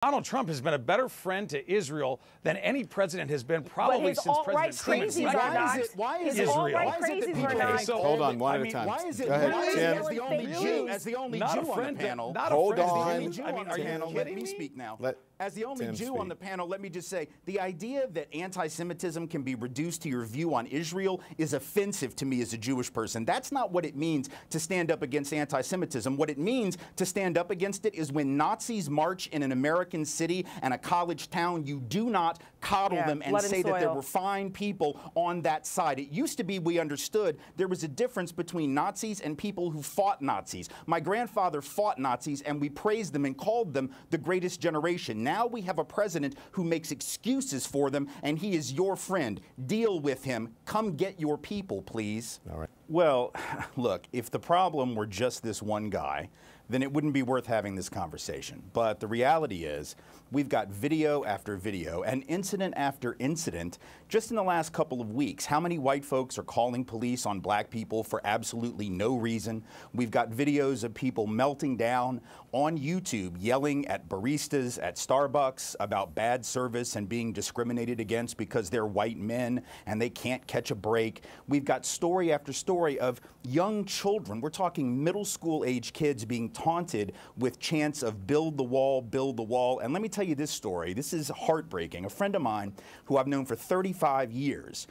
Donald Trump has been a better friend to Israel than any president has been probably since President Clinton. Why is it that people hold on one at a time. Why is it Go ahead, as the only Jew, on the panel? Hold on. Are you letting me speak now? As the only Jew on the panel, let me just say, the idea that anti-Semitism can be reduced to your view on Israel is offensive to me as a Jewish person. That's not what it means to stand up against anti-Semitism. What it means to stand up against it is when Nazis march in an American city and a college town, you do not coddle them and say that there were fine people on that side. It used to be we understood there was a difference between Nazis and people who fought Nazis. My grandfather fought Nazis and we praised them and called them the greatest generation. Now we have a president who makes excuses for them, and he is your friend. Deal with him. Come get your people, please. All right. Well, look, if the problem were just this one guy, then it wouldn't be worth having this conversation. But the reality is, we've got video after video and incident after incident just in the last couple of weeks. How many white folks are calling police on black people for absolutely no reason? We've got videos of people melting down on YouTube, yelling at baristas at Starbucks about bad service and being discriminated against because they're white men and they can't catch a break. We've got story after story of young children, we're talking middle school age kids, being taunted with chants of build the wall, build the wall. And let me tell you this story. This is heartbreaking. A friend of mine who I've known for 35 years,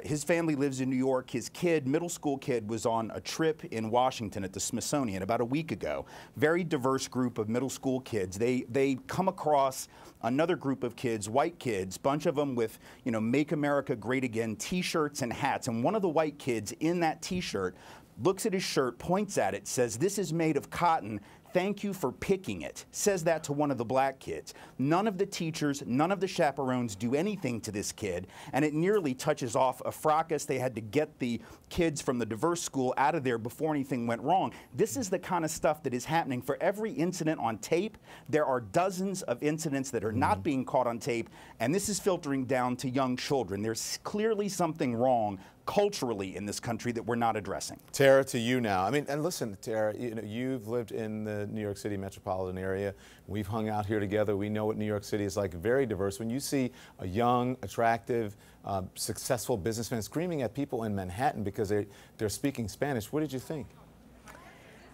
his family lives in New York. His kid, middle school kid, was on a trip in Washington at the Smithsonian about a week ago. Very diverse group of middle school kids. They come across another group of kids, white kids, bunch of them with, you know, Make America Great Again t-shirts and hats. And one of the white kids in that t-shirt looks at his shirt, points at it, says, "This is made of cotton. Thank you for picking it." Says that to one of the black kids. None of the teachers, none of the chaperones do anything to this kid, and it nearly touches off a fracas. They had to get the kids from the diverse school out of there before anything went wrong. This is the kind of stuff that is happening. For every incident on tape, there are dozens of incidents that are not being caught on tape, and this is filtering down to young children. There's clearly something wrong culturally in this country that we're not addressing. Tara, to you now. I mean, and listen, Tara, you know, you've lived in the New York City metropolitan area. We've hung out here together. We know what New York City is like, very diverse. When you see a young, attractive, successful businessman screaming at people in Manhattan because they're speaking Spanish, what did you think?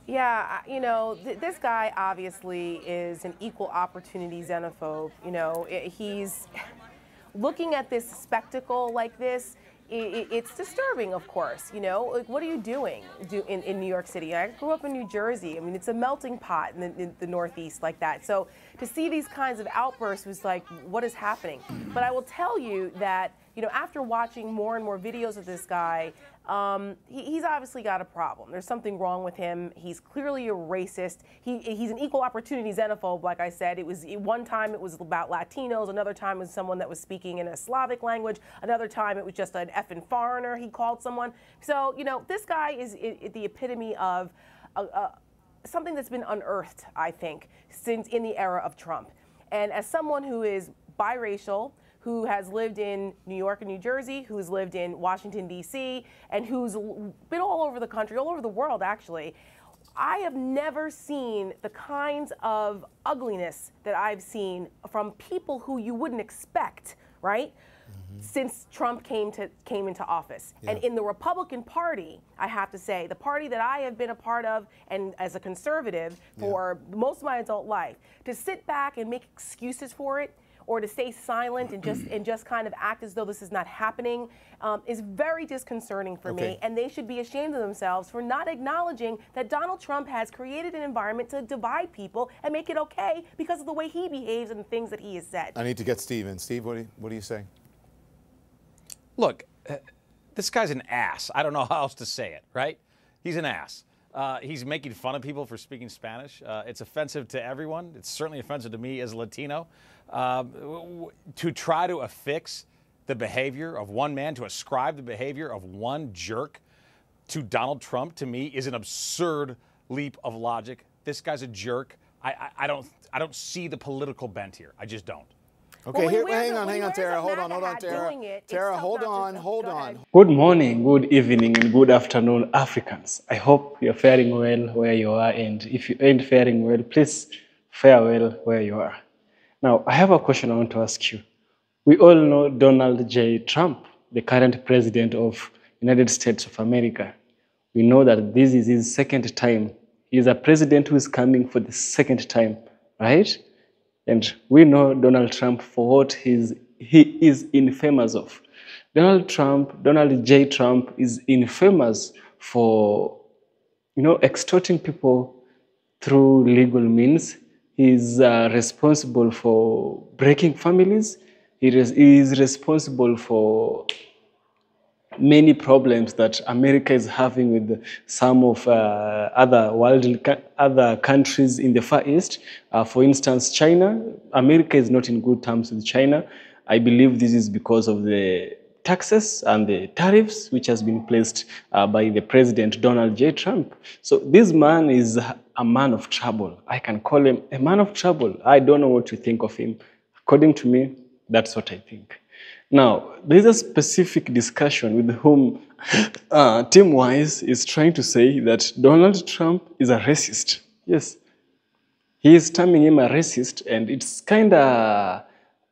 Yeah, you know, this guy obviously is an equal opportunity xenophobe. You know, he's looking at this spectacle like this. It's disturbing, of course. You know, like, what are you doing in New York City? I grew up in New Jersey. I mean, it's a melting pot in the Northeast like that. So to see these kinds of outbursts was like, what is happening? But I will tell you that, you know, after watching more and more videos of this guy, he's obviously got a problem. There's something wrong with him. He's clearly a racist. He's an equal opportunity xenophobe, like I said. One time it was about Latinos, another time it was someone that was speaking in a Slavic language, another time it was just an effing foreigner he called someone. So, you know, this guy is the epitome of something that's been unearthed, I think, since in the era of Trump. And as someone who is biracial, who has lived in New York and New Jersey, who's lived in Washington, D.C., and who's been all over the country, all over the world, actually, I have never seen the kinds of ugliness that I've seen from people who you wouldn't expect, right? Since Trump came into office. Yeah. And in the Republican Party, I have to say, the party that I have been a part of and as a conservative for most of my adult life, to sit back and make excuses for it, or to stay silent and just kind of act as though this is not happening, is very disconcerting for me. And they should be ashamed of themselves for not acknowledging that Donald Trump has created an environment to divide people and make it okay because of the way he behaves and the things that he has said. I need to get Steve in. Steve, what do you say? Look, this guy's an ass. I don't know how else to say it, right? He's an ass. He's making fun of people for speaking Spanish. It's offensive to everyone. It's certainly offensive to me as a Latino. To try to affix the behavior of one man, to ascribe the behavior of one jerk to Donald Trump, to me, is an absurd leap of logic. This guy's a jerk. I don't see the political bent here. I just don't. Okay, hang on, Tara. Hold on, Tara. Tara, hold on. Good morning, good evening, and good afternoon, Africans. I hope you're faring well where you are, and if you ain't faring well, please fare well where you are. Now, I have a question I want to ask you. We all know Donald J. Trump, the current president of United States of America. We know that this is his second time. He is a president who is coming for the second time, right? And we know Donald Trump for what he is infamous of. Donald J. Trump is infamous for, extorting people through legal means. He's responsible for breaking families. He is responsible for many problems that America is having with some of other countries in the Far East. For instance, China. America is not in good terms with China. I believe this is because of the taxes and the tariffs which has been placed by the president, Donald J. Trump. So this man is a man of trouble. I can call him a man of trouble. I don't know what to think of him. According to me, that's what I think. Now, there's a specific discussion with whom Tim Wise is trying to say that Donald Trump is a racist. Yes, he is terming him a racist, and it's kind of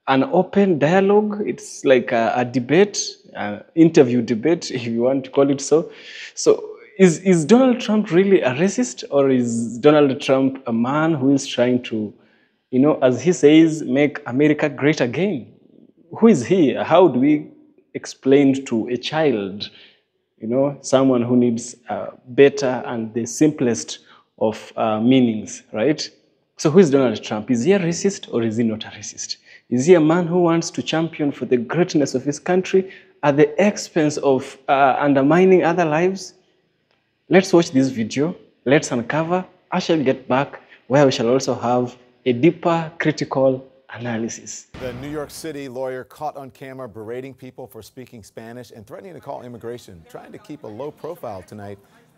an open dialogue. It's like a debate, an interview debate, if you want to call it so. So is Donald Trump really a racist, or is Donald Trump a man who is trying to, as he says, make America great again? Who is he? How do we explain to a child, someone who needs better and the simplest of meanings, right? So who is Donald Trump? Is he a racist or is he not a racist? Is he a man who wants to champion for the greatness of his country at the expense of undermining other lives? Let's watch this video. Let's uncover. I shall get back where we shall also have a deeper critical analysis. The New York City lawyer caught on camera berating people for speaking Spanish and threatening to call immigration, trying to keep a low profile tonight,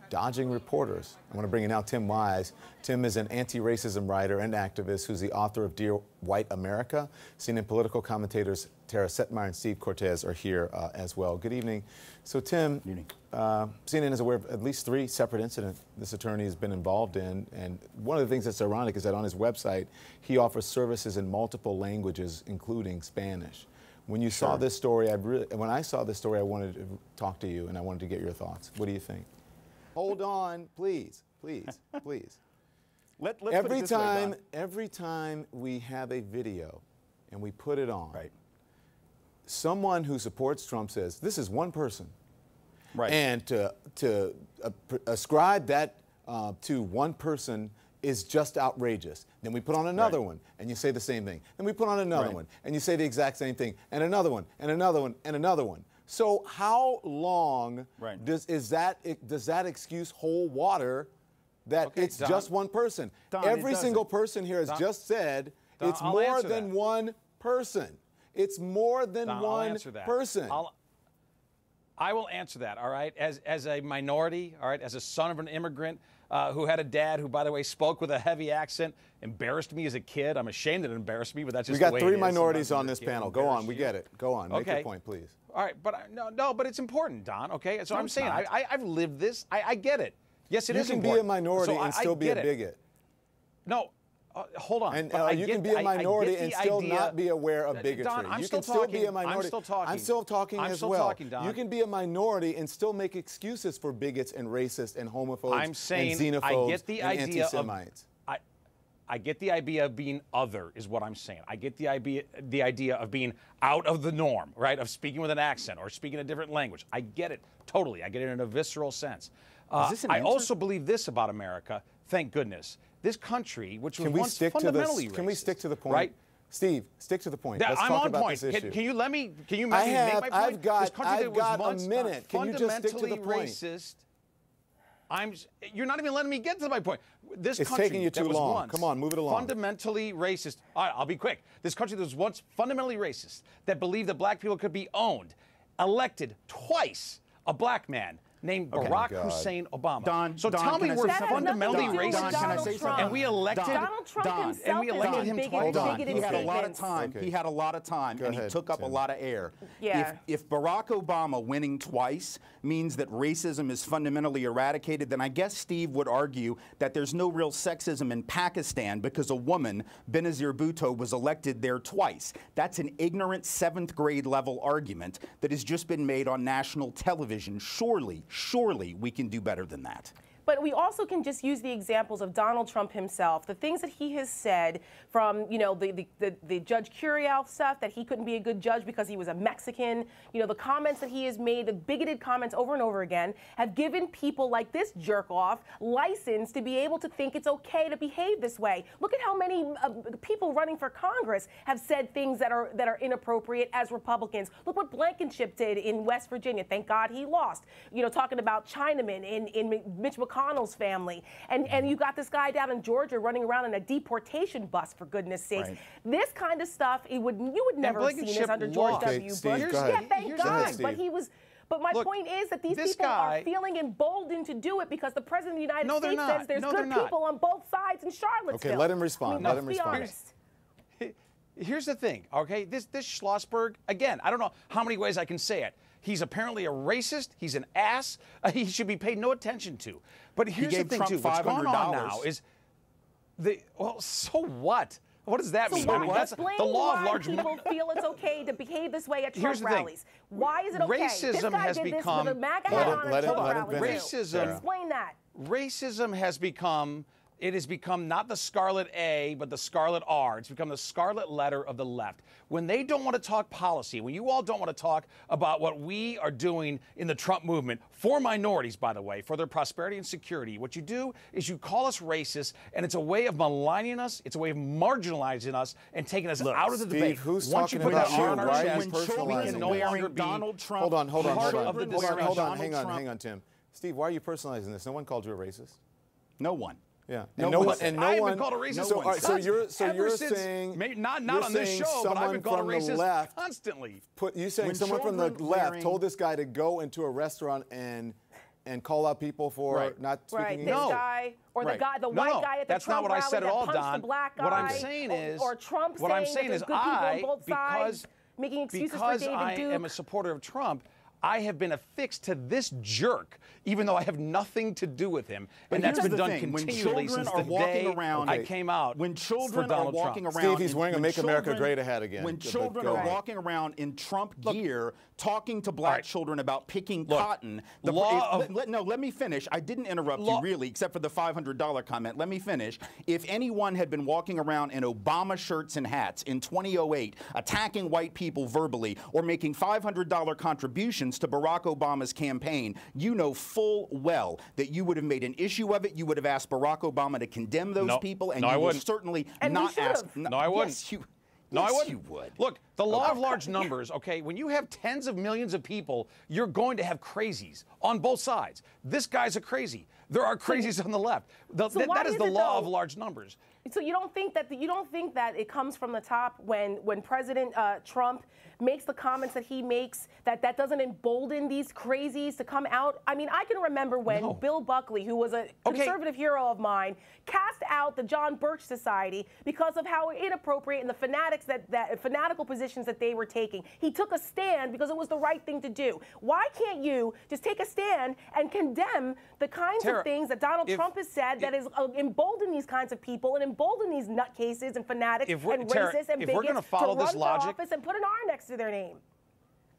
dodging reporters. I want to bring in now Tim Wise. Tim is an anti-racism writer and activist who's the author of Dear White America. CNN political commentators Tara Setmeyer and Steve Cortez are here as well. Good evening. So Tim, CNN is aware of at least 3 separate incidents this attorney has been involved in, and one of the things that's ironic is that on his website he offers services in multiple languages, including Spanish. When you saw this story, when I saw this story, I wanted to talk to you and I wanted to get your thoughts. What do you think? Hold on, please, please, please. Let's every time we have a video and we put it on, right, someone who supports Trump says this is one person, right, and to ascribe that to one person is just outrageous. Then we put on another one, and you say the same thing. Then we put on another one, and you say the exact same thing, and another one, and another one, and another one. So how long does that excuse hold water that it's Don, just one person? Don, every single person here has Don, just said Don, it's more than one person. It's more than one person. I will answer that, all right? As a minority, all right, as a son of an immigrant who had a dad who, by the way, spoke with a heavy accent, embarrassed me as a kid. I'm ashamed that it embarrassed me, but that's just the way it is. We got 3 minorities on this panel. Go on, we get it. Go on, make your point, please. All right, but no, but it's important, Don, okay? So I'm saying, I've lived this. I get it. Yes, it is important. You can be a minority and still be a bigot. No. Hold on. And you can be a minority and still not be aware of bigotry. Don, you can still be a minority. I'm still talking as well. You can be a minority and still make excuses for bigots and racists and homophobes and xenophobes and anti-Semites. I get the idea of being other is what I'm saying. I get the idea of being out of the norm, right? Of speaking with an accent or speaking a different language. I get it totally. I get it in a visceral sense. I also believe this about America, thank goodness. This country, which was once fundamentally racist. Can we stick to the point? Right? Steve, stick to the point. Let's I'm talk on about point. This issue. Can you let me make my point? I've got a minute. Can you just stick to the point? Racist, you're not even letting me get to my point. This it's country taking you too long. Once come on, move it along. Fundamentally racist. All right, I'll be quick. This country that was once fundamentally racist, that believed that black people could be owned, elected twice a black man named Okay. Barack God. Hussein Obama. Don, so Don, tell me can I we're say something? fundamentally That has nothing to do with racist. Don, can I say something? And we elected Donald Trump Don, himself and we has elected made him bigoted, twice. Don, bigoted he had a lot of statements. time. Okay. He had a lot of time, Go and he ahead, took up a Tim. lot of air. Yeah. If Barack Obama winning twice means that racism is fundamentally eradicated, then I guess Steve would argue that there's no real sexism in Pakistan because a woman, Benazir Bhutto, was elected there twice. That's an ignorant 7th grade level argument that has just been made on national television. Surely we can do better than that. But we also can just use the examples of Donald Trump himself, the things that he has said from, you know, the Judge Curiel stuff, that he couldn't be a good judge because he was a Mexican, you know, the comments that he has made, the bigoted comments over and over again, have given people like this jerk-off license to be able to think it's okay to behave this way. Look at how many people running for Congress have said things that are inappropriate as Republicans. Look what Blankenship did in West Virginia. Thank God he lost. You know, talking about Chinamen in Mitch McConnell's family. And you got this guy down in Georgia running around in a deportation bus, for goodness sakes. Right. This kind of stuff, you would never have seen this Blankenship under George lost. W. Okay, Bush. Steve, go ahead. Yeah, thank Here's the God. thing, But Steve. he was. But my Look, point is that these this people guy- are feeling emboldened to do it because the President of the United No, they're States not. says there's No, they're good not. people on both sides in Charlottesville. Okay, let him respond. I mean, Let let's him be respond. honest. Here's the thing, okay? This Schlossberg, again, I don't know how many ways I can say it. He's apparently a racist. He's an ass. He should be paid no attention to. But here's the gave thing, Trump too. What's going on $500. now is well, so what? What does that So mean? why, I mean, that's explain the law of why large people feel it's okay to behave this way at Here's Trump the thing. rallies. Why is it okay? This Racism guy has did become- this with a MAGA Let hat him- on let at him- Trump let him rallies. finish. Racism- Sarah. Explain that. Racism has become not the scarlet A, but the scarlet R. It's become the scarlet letter of the left. When they don't want to talk policy, when you all don't want to talk about what we are doing in the Trump movement, for minorities, by the way, for their prosperity and security, what you do is you call us racist, and it's a way of maligning us, it's a way of marginalizing us, and taking us out of the Steve, debate. who's Once talking you put about that you? on our Why are you chest, we personalizing can it? no longer be Donald Trump. Hold on, part of the discussion. hold on, Donald hang on, Tim. Steve, why are you personalizing this? No one called you a racist. No one. Yeah, No and no one one, said- and no I haven't one been called a racist. So, once. so you're Ever since- saying not you're on this saying show, but I've someone been called a from the racist left constantly. You're saying When someone from the children left wearing- told this guy to go into a restaurant and call out people for Right. not speaking Right, this English. No. guy, or the Right. guy, the No, white guy at the that's Trump not what I rally said at that all, punched Don. the black guy. What I'm saying is, or Trump what I'm saying saying that is there's good people on both sides, making excuses for because David I Duke. am a supporter of Trump, I have been affixed to this jerk, even though I have nothing to do with him. But And that's here's been the done thing. When continually children since are the walking day around- I came out When for children are Donald walking Trump. around, Steve, he's wearing a when Make America children- Great hat again. When But children go are ahead. walking around in Trump gear, talking to black right. children about picking Look, cotton, let me finish. I didn't interrupt you really, except for the $500 comment. Let me finish. If anyone had been walking around in Obama shirts and hats in 2008, attacking white people verbally, or making $500 contributions to Barack Obama's campaign, you know full well that you would have made an issue of it. You would have asked Barack Obama to condemn those No. people, and No, I you would wouldn't. certainly And we not should ask. have. No, I wouldn't. Yes, you. No, I yes, wouldn't. you would. Look, the law of large numbers, okay, when you have tens of millions of people, you're going to have crazies on both sides. This guy's a crazy. There are crazies on the left. why That is is the it, law though- of large numbers. So you don't think that it comes from the top when President Trump makes the comments that he makes, that doesn't embolden these crazies to come out? I mean, I can remember when No. Bill Buckley, who was a conservative hero of mine, cast out the John Birch Society because of how inappropriate and the fanatics that fanatical positions that they were taking. He took a stand because it was the right thing to do. Why can't you just take a stand and condemn the kinds Tara, of things that Donald Trump has said that is embolden these kinds of people and embolden these nutcases and fanatics and Tara, racists and if we're bigots gonna follow to this run logic- for office and put an R next to their name?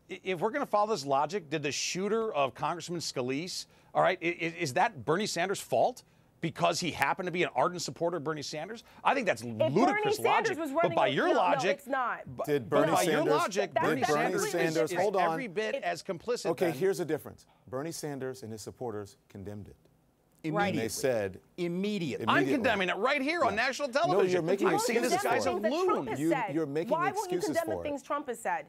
If we're going to follow this logic, did the shooter of Congressman Scalise, all right, is that Bernie Sanders' fault? Because he happened to be an ardent supporter of Bernie Sanders? I think that's ludicrous Bernie Sanders logic. was But running by a- your no, logic, no, it's not. Did but Bernie by your Sanders- logic, Did Bernie Bernie Sanders Sanders- is hold on. every bit as complicit. Okay, then. here's the difference. Bernie Sanders and his supporters condemned it. Immediately. And they said, Immediately. I'm immediately. condemning it right here on national television. you're making I'm You saying won't this condemn guy's the a things that Trump loon. has You- said. you're making Why won't you excuses condemn for the it. things Trump has said?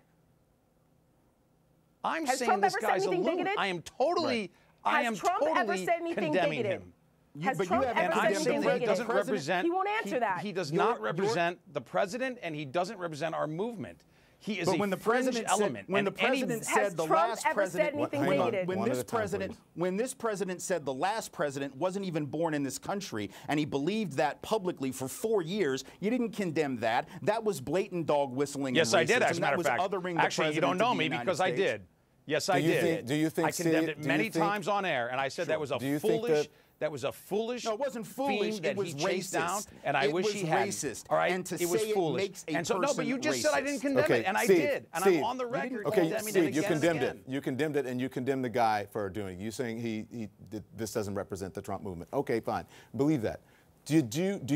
I'm Has saying Trump this ever said guy's a anything loon. bigoted? I am totally, I Has am Trump ever totally said anything condemning bigoted? him. Has but you Trump haven't And ever I'm said saying anything that he bigoted? doesn't represent. He won't answer that. He does not represent the president, and he doesn't represent our movement. He is But a when the fringe president element. said, when the and any- president Has said the Trump last ever president, said anything Hang on. negative? when One this at a time, president, please. when this president said the last president wasn't even born in this country, and he believed that publicly for 4 years, you didn't condemn that. That was blatant dog whistling. Yes, and I did. racism. As a That matter of was fact, othering the actually, you president don't of know the me United because I States. did. Yes, I Do you did. think- do you think, I condemned Steve, it do you many think- times on air, and I said that was a Do you think foolish. That was a foolish. No, it wasn't foolish. theme that It was he chased racist. down, and I It wish was he had. racist. All right, And to it was say it foolish. makes a and so no, but person you just said I didn't racist. condemn Okay, it, and I Steve, did, and Steve, I'm on the record Okay, condemning it Steve, again you condemned and again. it. You condemned it, and you condemned the guy for doing it. You saying this doesn't represent the Trump movement. Okay, fine. Believe that. Do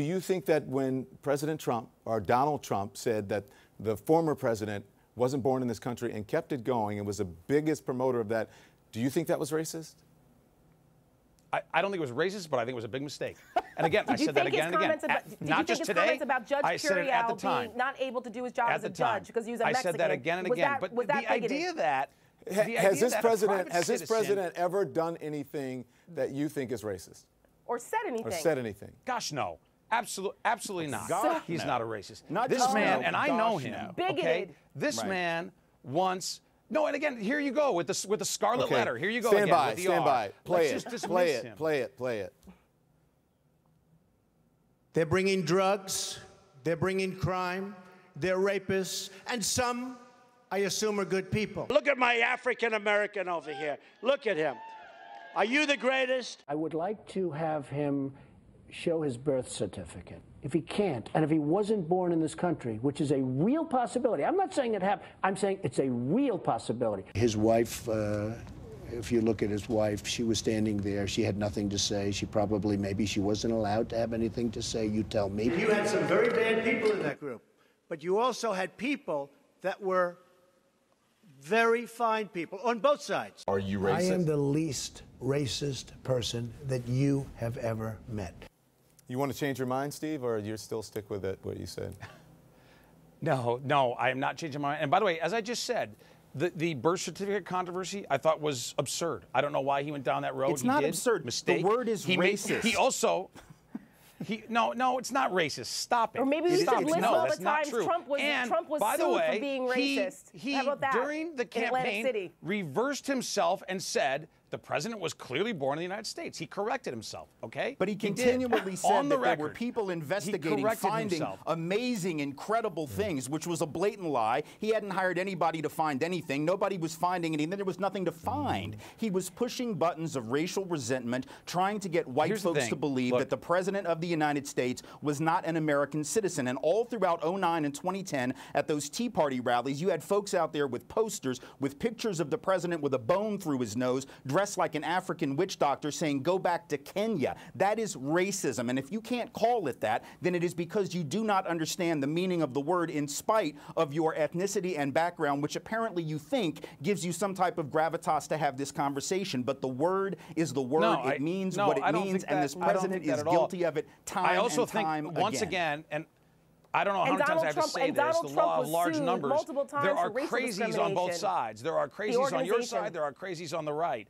you think that when President Trump or Donald Trump said that the former president wasn't born in this country and kept it going and was the biggest promoter of that, do you think that was racist? I don't think it was racist, but I think it was a big mistake. And again, I said that again and again. Not just today. Comments about Judge I said it at the Curiel time. being not able to do his job At as the a time. judge because he was a I Mexican? said that again and Was again. that- But was that the bigoted? idea that Has this that a president private citizen- ever done anything that you think is racist Or said anything? or said anything? Gosh, no. Absolutely not. Gosh, He's no. not a racist. Not this just man, no, and I gosh, know him. no. Okay? Bigoted. This Right. man wants. No, and again, here you go with the scarlet Okay. letter. Here you go Stand again by, with the stand R. by. Play Let's it. just dismiss Play it. him. Play it. Play it. They're bringing drugs, they're bringing crime, they're rapists, and some, I assume, are good people. Look at my African American over here. Look at him. Are you the greatest? I would like to have him show his birth certificate. If he can't, and if he wasn't born in this country, which is a real possibility, I'm not saying it happened, I'm saying it's a real possibility. His wife, if you look at his wife, she was standing there. She had nothing to say. Maybe she wasn't allowed to have anything to say. You tell me. You had some very bad people in that group, but you also had people that were very fine people on both sides. Are you I racist? am the least racist person that you have ever met. You want to change your mind, Steve, or you still stick with it, what you said? No, I am not changing my mind. And by the way, as I just said, the birth certificate controversy I thought was absurd. I don't know why he went down that road. It's not absurd. Mistake. The word is racist. He also. No, it's not racist. Stop it. Or maybe we Stop should it. list No, all the that's not times true. Trump was And, by the sued way, for being racist. He How about that? during the In Atlantic campaign City. reversed himself and said the president was clearly born in the United States. He corrected himself, okay? But he did. continually said On the that there were record. people He investigating, corrected finding himself. amazing, incredible things, which was a blatant lie. He hadn't hired anybody to find anything. Nobody was finding anything. There was nothing to find. He was pushing buttons of racial resentment, trying to get white Here's the folks thing. to believe Look. that the president of the United States was not an American citizen. And all throughout 2009 and 2010, at those Tea Party rallies, you had folks out there with posters with pictures of the president with a bone through his nose, dressed like an African witch doctor, saying, "Go back to Kenya." That is racism. And if you can't call it that, then it is because you do not understand the meaning of the word in spite of your ethnicity and background, which apparently you think gives you some type of gravitas to have this conversation. But the word is the word. No, it means no, what it I don't means, think and that- this I don't president think that is at all. guilty of it time I also and think, time once again, and I don't know how And many times I have to Donald say Trump- and this, Donald the Trump law of was large sued numbers. multiple times There for are racial crazies on both discrimination. sides. There are crazies on your organization. side. There are crazies on the right.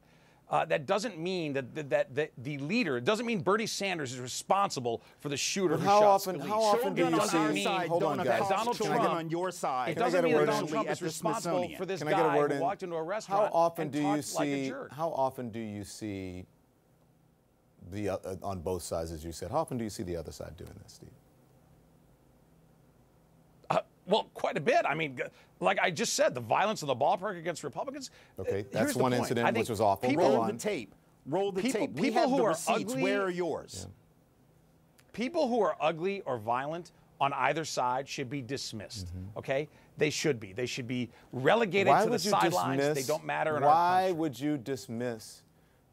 That doesn't mean that the leader, it doesn't mean Bernie Sanders is responsible for the shooter who How shot often- Scalise. how often do Children you on see- our mean- side hold don't on, affect guys. Donald children Trump on your side. It Can I doesn't get a mean that word Donald in? Trump At is the responsible Smithsonian. for this Can I get a guy word who in? walked into a restaurant How often and do you talked like a see? jerk. How often do you see the on both sides, as you said? How often do you see the other side doing this, Steve? Well, quite a bit. I mean, like I just said, the violence in the ballpark against Republicans. Okay, Here's that's the one point. incident I think which was awful. people- Roll Roll on. the tape. Roll the People- tape. We people have who the are receipts. ugly- Where are yours? People who are ugly or violent on either side should be dismissed. Okay, they should be. They should be relegated Why to the would you sidelines. They dismiss? don't matter in our Why country. would you dismiss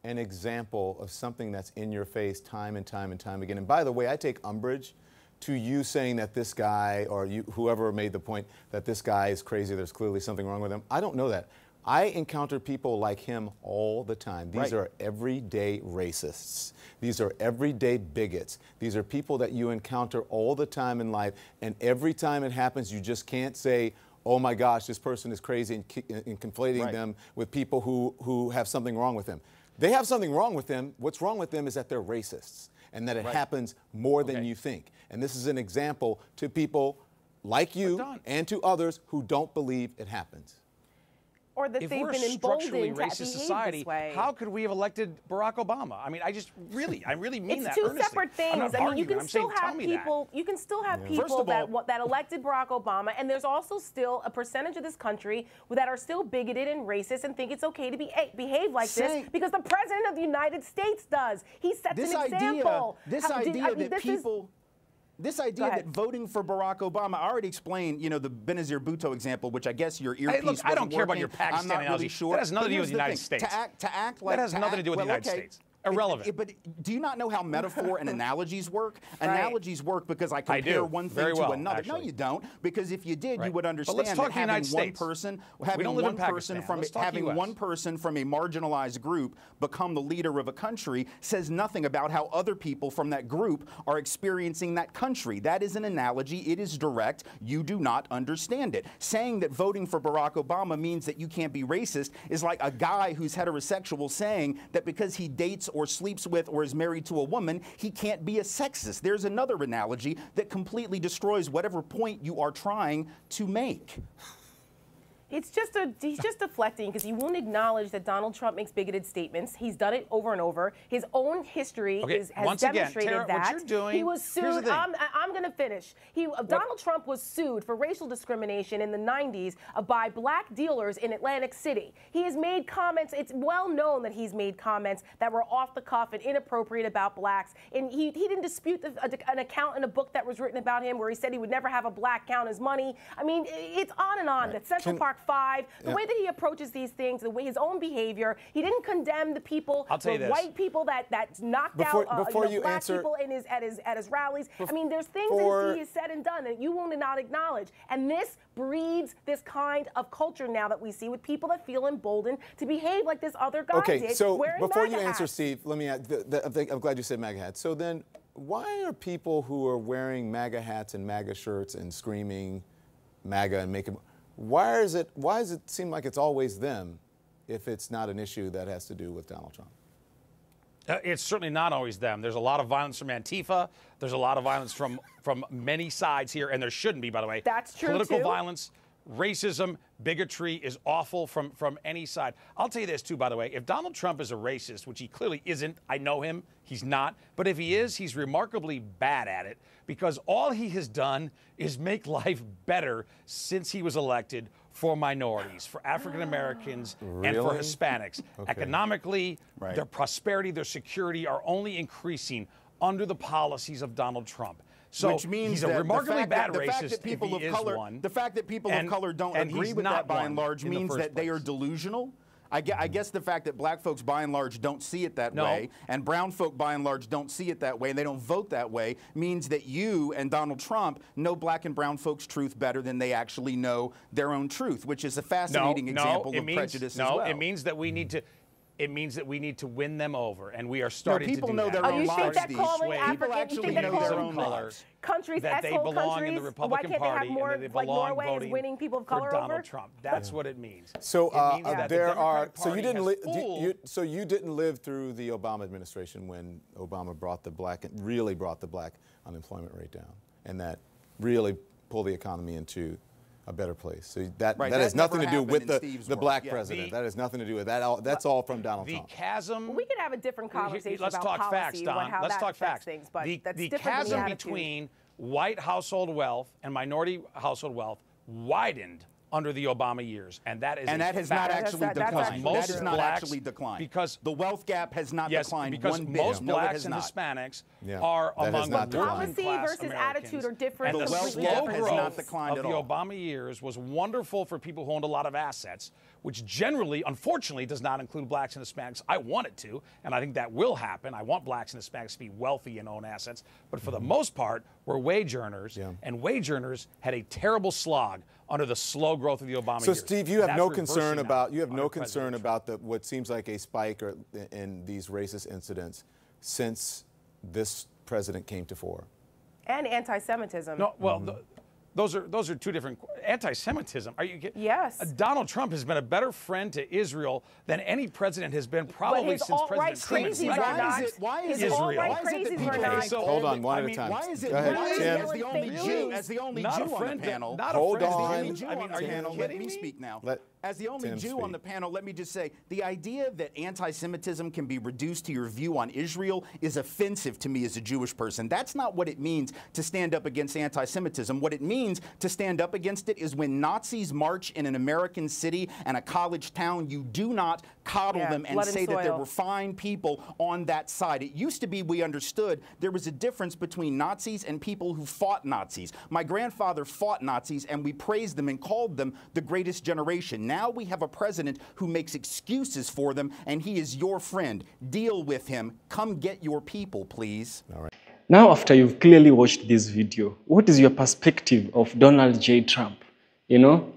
an example of something that's in your face time and time and time again? And by the way, I take umbrage to you saying that this guy, or you, whoever made the point that this guy is crazy, there's clearly something wrong with him. I don't know that. I encounter people like him all the time. These Right. are everyday racists. These are everyday bigots. These are people that you encounter all the time in life, and every time it happens, you just can't say, oh my gosh, this person is crazy, and conflating Right. them with people who have something wrong with them. They have something wrong with them. What's wrong with them is that they're racists and that it happens more than Okay. you think. And this is an example to people like you and to others who don't believe it happens. Or that If they've we're been a structurally emboldened to racist behave society, this way. how could we have elected Barack Obama? I mean, I really mean that It's two earnestly. separate things. I'm not I mean, arguing. you can I'm still saying, tell have me people. You can still have First people of all, that elected Barack Obama, and there's also still a percentage of this country that are still bigoted and racist and think it's okay to behave like this because the president of the United States does. He sets an example. This idea that voting for Barack Obama, I already explained, you know, the Benazir Bhutto example, which I guess your earpiece look, I don't care about your I'm Pakistan not analogy. really sure. That has nothing to do But with the here's United thing. States. To act like that has nothing to do with the United States. Irrelevant. But do you not know how metaphor and analogies work? Analogies work because I compare one thing to another. Actually. No, you don't. Because if you did, you would But understand let's talk that having United one States. person, We don't live in Pakistan. from Let's talk having US. one person from a marginalized group become the leader of a country says nothing about how other people from that group are experiencing that country. That is an analogy. It is direct. You do not understand it. Saying that voting for Barack Obama means that you can't be racist is like a guy who's heterosexual saying that because he dates or sleeps with or is married to a woman, he can't be a sexist. There's another analogy that completely destroys whatever point you are trying to make. He's just deflecting because he won't acknowledge that Donald Trump makes bigoted statements. He's done it over and over. His own history has demonstrated Tara, that. what you're doing, he was sued. here's the thing. I'm going to finish. Donald Trump was sued for racial discrimination in the 90s by black dealers in Atlantic City. He has made comments. It's well known that he's made comments that were off the cuff and inappropriate about blacks. And he didn't dispute an account in a book that was written about him where he said he would never have a black count his money. I mean, it's on and on. That Central Park 5, the way that he approaches these things, the way his own behavior, he didn't condemn the people, the white people that knocked out black people at his rallies. I mean, there's things that he has said and done that you will not acknowledge. And this breeds this kind of culture now that we see with people that feel emboldened to behave like this other guy did. Okay, so before MAGA you answer, hats. Steve, let me add, I'm glad you said MAGA hats. So then, why are people who are wearing MAGA hats and MAGA shirts and screaming MAGA and making... Why does it seem like it's always them if it's not an issue that has to do with Donald Trump? It's certainly not always them. There's a lot of violence from Antifa. There's a lot of violence from many sides here, and there shouldn't be, by the way. That's true, Political too. violence, racism, bigotry is awful from any side. I'll tell you this, too, by the way. If Donald Trump is a racist, which he clearly isn't, I know him, he's not. But if he is, he's remarkably bad at it because all he has done is make life better since he was elected for minorities, for African Americans, and for Hispanics. Okay. Economically, their prosperity, their security are only increasing under the policies of Donald Trump. So which means he's a that remarkably bad the fact racist that people if he of is color, one. The fact that people of color don't and agree he's with not that by one and large in the means first that they are place. delusional. I guess the fact that black folks by and large don't see it that way, and brown folk by and large don't see it that way, and they don't vote that way, means that you and Donald Trump know black and brown folks' truth better than they actually know their own truth, which is a fascinating example of prejudice as well. No, it means that we need to. It means that we need to win them over, and we are starting people to do know that. their own you think lives. that calling People African, actually you think that know their calling own color lives. countries that they asshole belong countries, in the Republican why can't Party they have more and that they like belong Norway is voting winning people of for color Donald over? Trump. That's what it means. So It means that the there Democratic are. So Party you didn't. has fooled- So you didn't live through the Obama administration when Obama really brought the black unemployment rate down, and that really pulled the economy into a better place. So that has nothing to do with the black president. That has nothing to do with that. That's all from Donald Trump. The chasm. We could have a different conversation Let's about talk policy facts, and Don. how Let's that talk affects facts. things, but The that's different chasm than the attitude. between white household wealth and minority household wealth widened under the Obama years, and that is that has not actually declined. Most That has not blacks, actually declined. Because the wealth gap has not declined because one bit. most No, it blacks has and not. Hispanics Yeah, are that has among not the declined. working Policy class versus Americans. attitude are different. And the wealth slow gap has growth not declined of at the all. Obama years was wonderful for people who owned a lot of assets, which generally, unfortunately, does not include blacks and Hispanics. I want it to, and I think that will happen. I want blacks and Hispanics to be wealthy and own assets. But for the most part, we're wage earners, and wage earners had a terrible slog under the slow growth of the Obama years. So, Steve, you have That's no reversing concern now about under President Trump. what seems like a spike in these racist incidents since this president came to fore. And anti-Semitism. No, well, those are two different. Anti-Semitism. Are you kidding? Yes. Donald Trump has been a better friend to Israel than any president has been probably since President Truman. Why is it Hold on, one at a time. Why is it Tim. as the only Jew, Not a on the friend, panel? not a Hold friend. on. I mean, are you Let kidding me me? speak now. Let As the only Tim Jew speak. on the panel, let me just say, the idea that anti-Semitism can be reduced to your view on Israel is offensive to me as a Jewish person. That's not what it means to stand up against anti-Semitism. What it means to stand up against it is when Nazis march in an American city and a college town, you do not coddle them and say that there were fine people on that side. It used to be we understood there was a difference between Nazis and people who fought Nazis. My grandfather fought Nazis and we praised them and called them the greatest generation. Now we have a president who makes excuses for them, and he is your friend. Deal with him. Come get your people, please. All right. Now, after you've clearly watched this video, what is your perspective of Donald J. Trump? You know,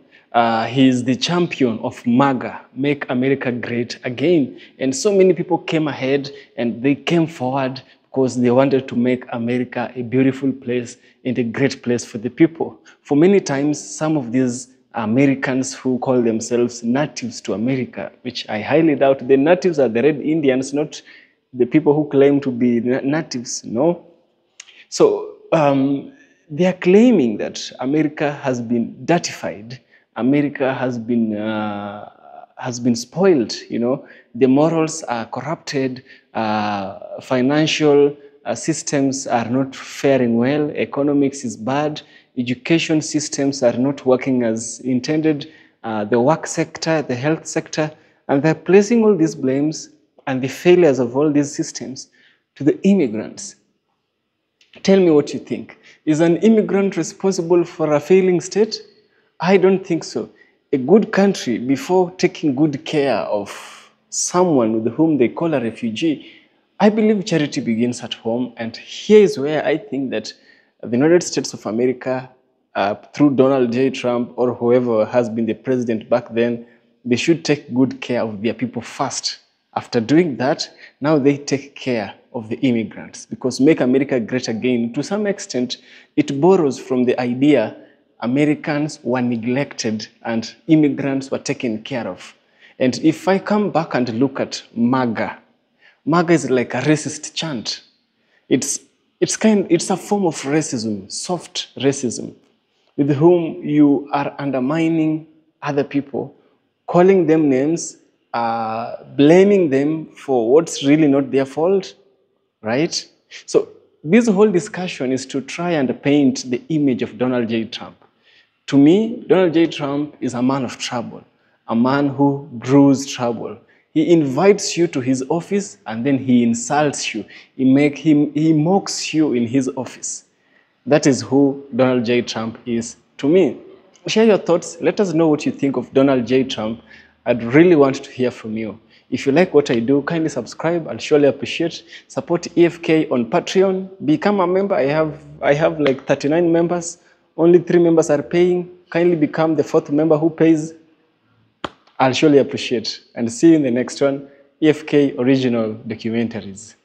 he is the champion of MAGA, Make America Great Again. And so many people came ahead and they came forward because they wanted to make America a beautiful place and a great place for the people. For many times, some of these Americans who call themselves natives to America, which I highly doubt. The natives are the red Indians, not the people who claim to be natives, no? So they are claiming that America has been dirtified. America has been spoiled, you know. The morals are corrupted, financial systems are not faring well, economics is bad, education systems are not working as intended, the work sector, the health sector, and they're placing all these blames and the failures of all these systems to the immigrants. Tell me what you think. Is an immigrant responsible for a failing state? I don't think so. A good country, before taking good care of someone with whom they call a refugee, I believe charity begins at home, and here is where I think that the United States of America, through Donald J. Trump or whoever has been the president back then, they should take good care of their people first. After doing that, now they take care of the immigrants, because Make America Great Again, to some extent, it borrows from the idea Americans were neglected and immigrants were taken care of. And if I come back and look at MAGA, MAGA is like a racist chant. It's a form of racism, soft racism, with whom you are undermining other people, calling them names, blaming them for what's really not their fault, right? So this whole discussion is to try and paint the image of Donald J. Trump. To me, Donald J. Trump is a man of trouble, a man who brews trouble. He invites you to his office and then he insults you. He mocks you in his office. That is who Donald J. Trump is to me. Share your thoughts. Let us know what you think of Donald J. Trump. I'd really want to hear from you. If you like what I do, kindly subscribe. I'll surely appreciate. Support EFK on Patreon. Become a member. I have like 39 members. Only 3 members are paying. Kindly become the 4th member who pays. I'll surely appreciate. And see you in the next one. EFK Original Documentaries.